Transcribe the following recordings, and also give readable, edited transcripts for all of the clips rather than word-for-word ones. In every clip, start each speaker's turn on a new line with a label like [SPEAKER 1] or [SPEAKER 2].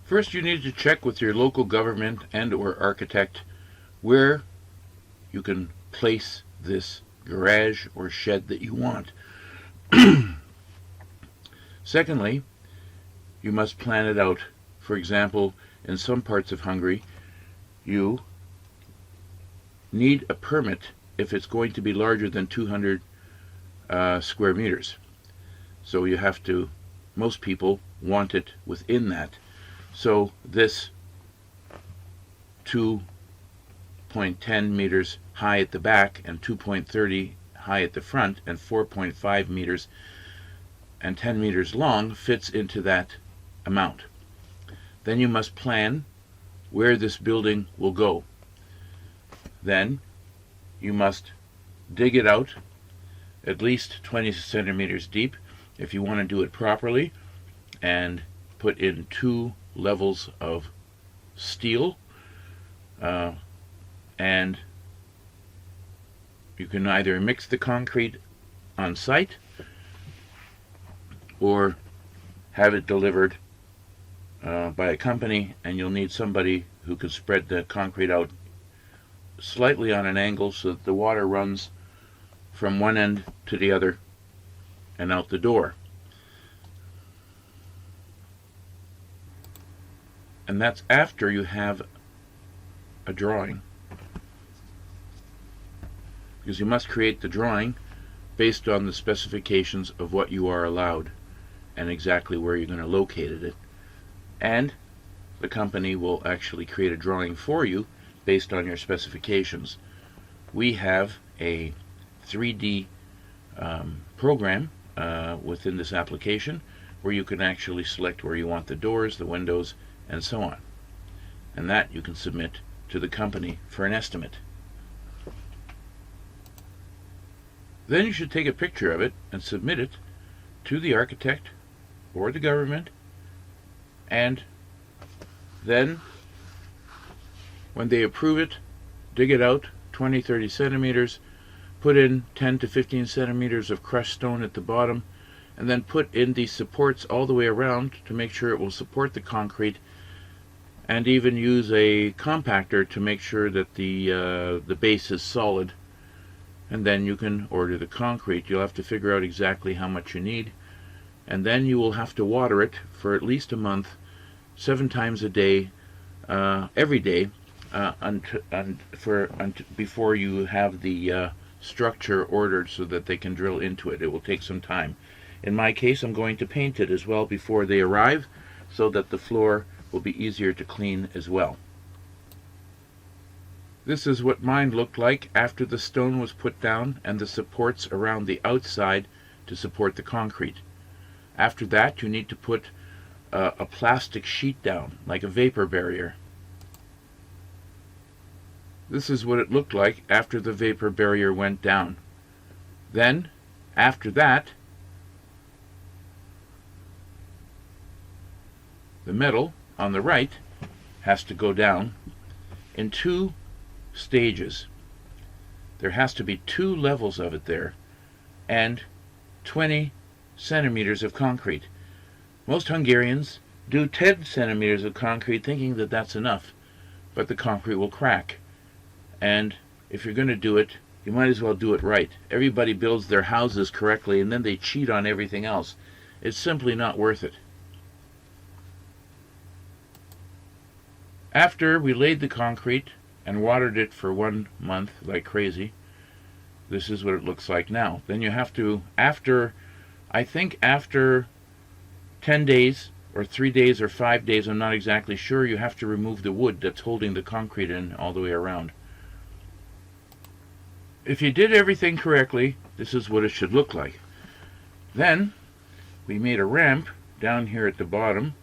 [SPEAKER 1] First, you need to check with your local government and or architect where you can place this garage or shed that you want. Secondly, you must plan it out. For example, in some parts of Hungary, you need a permit if it's going to be larger than 200 square meters. So you have to, most people want it within that. So this 2.10 meters high at the back and 2.30 high at the front and 4.5 meters and 10 meters long fits into that amount. Then you must plan where this building will go. Then you must dig it out at least 20 centimeters deep if you want to do it properly, and put in 2 levels of steel, and you can either mix the concrete on site or have it delivered by a company, and you'll need somebody who can spread the concrete out slightly on an angle so that the water runs from one end to the other and out the door. And that's after you have a drawing, because you must create the drawing based on the specifications of what you are allowed and exactly where you're going to locate it. And the company will actually create a drawing for you based on your specifications. We have a 3D program within this application where you can actually select where you want the doors, the windows, and so on. And that you can submit to the company for an estimate. Then you should take a picture of it and submit it to the architect or the government, and then when they approve it, dig it out 20-30 centimeters, put in 10 to 15 centimeters of crushed stone at the bottom, and then put in these supports all the way around to make sure it will support the concrete, and even use a compactor to make sure that the base is solid. And then you can order the concrete. You'll have to figure out exactly how much you need, and then you will have to water it for at least a month, 7 times a day, every day, before you have the structure ordered so that they can drill into it. It will take some time. In my case, I'm going to paint it as well before they arrive so that the floor will be easier to clean as well. This is what mine looked like after the stone was put down and the supports around the outside to support the concrete. After that, you need to put a plastic sheet down, like a vapor barrier. This is what it looked like after the vapor barrier went down. Then, after that, the metal on the right has to go down in 2 stages. There has to be 2 levels of it there, and 20 centimeters of concrete. Most Hungarians do 10 centimeters of concrete thinking that that's enough, but the concrete will crack. And if you're going to do it, you might as well do it right. Everybody builds their houses correctly and then they cheat on everything else. It's simply not worth it. After we laid the concrete and watered it for 1 month like crazy, this is what it looks like now. Then you have to, after 10 days or 3 days or 5 days, I'm not exactly sure, you have to remove the wood that's holding the concrete in all the way around. If you did everything correctly, this is what it should look like. Then we made a ramp down here at the bottom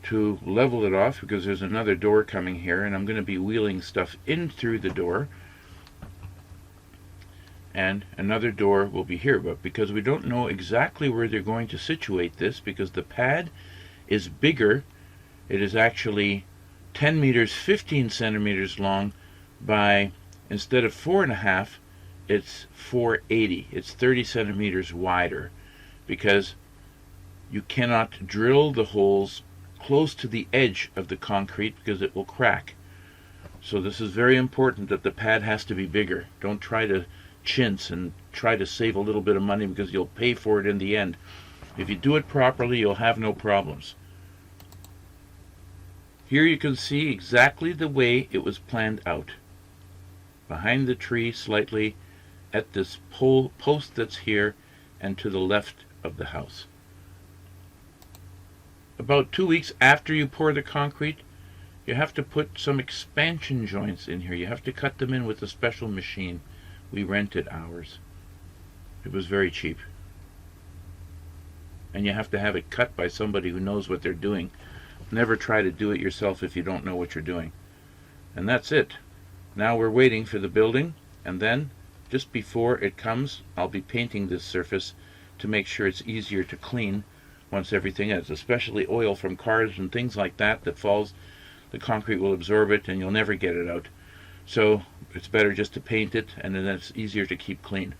[SPEAKER 1] to level it off, because there's another door coming here and I'm going to be wheeling stuff in through the door, and another door will be here. But because we don't know exactly where they're going to situate this, because the pad is bigger, it is actually 10 meters 15 centimeters long by, instead of 4.5, it's 480. It's 30 centimeters wider, because you cannot drill the holes close to the edge of the concrete because it will crack. So this is very important that the pad has to be bigger. Don't try to chintz and try to save a little bit of money because you'll pay for it in the end. If you do it properly, you'll have no problems. Here you can see exactly the way it was planned out. Behind the tree slightly, at this post that's here, and to the left of the house. About 2 weeks after you pour the concrete, you have to put some expansion joints in here. You have to cut them in with a special machine. We rented ours. It was very cheap. And you have to have it cut by somebody who knows what they're doing. Never try to do it yourself if you don't know what you're doing. And that's it. Now we're waiting for the building, and then just before it comes, I'll be painting this surface to make sure it's easier to clean once everything is, especially oil from cars and things like that that falls. The concrete will absorb it and you'll never get it out. So it's better just to paint it, and then it's easier to keep clean.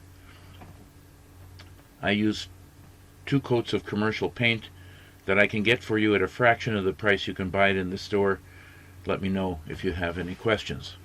[SPEAKER 1] I use 2 coats of commercial paint that I can get for you at a fraction of the price you can buy it in the store. Let me know if you have any questions.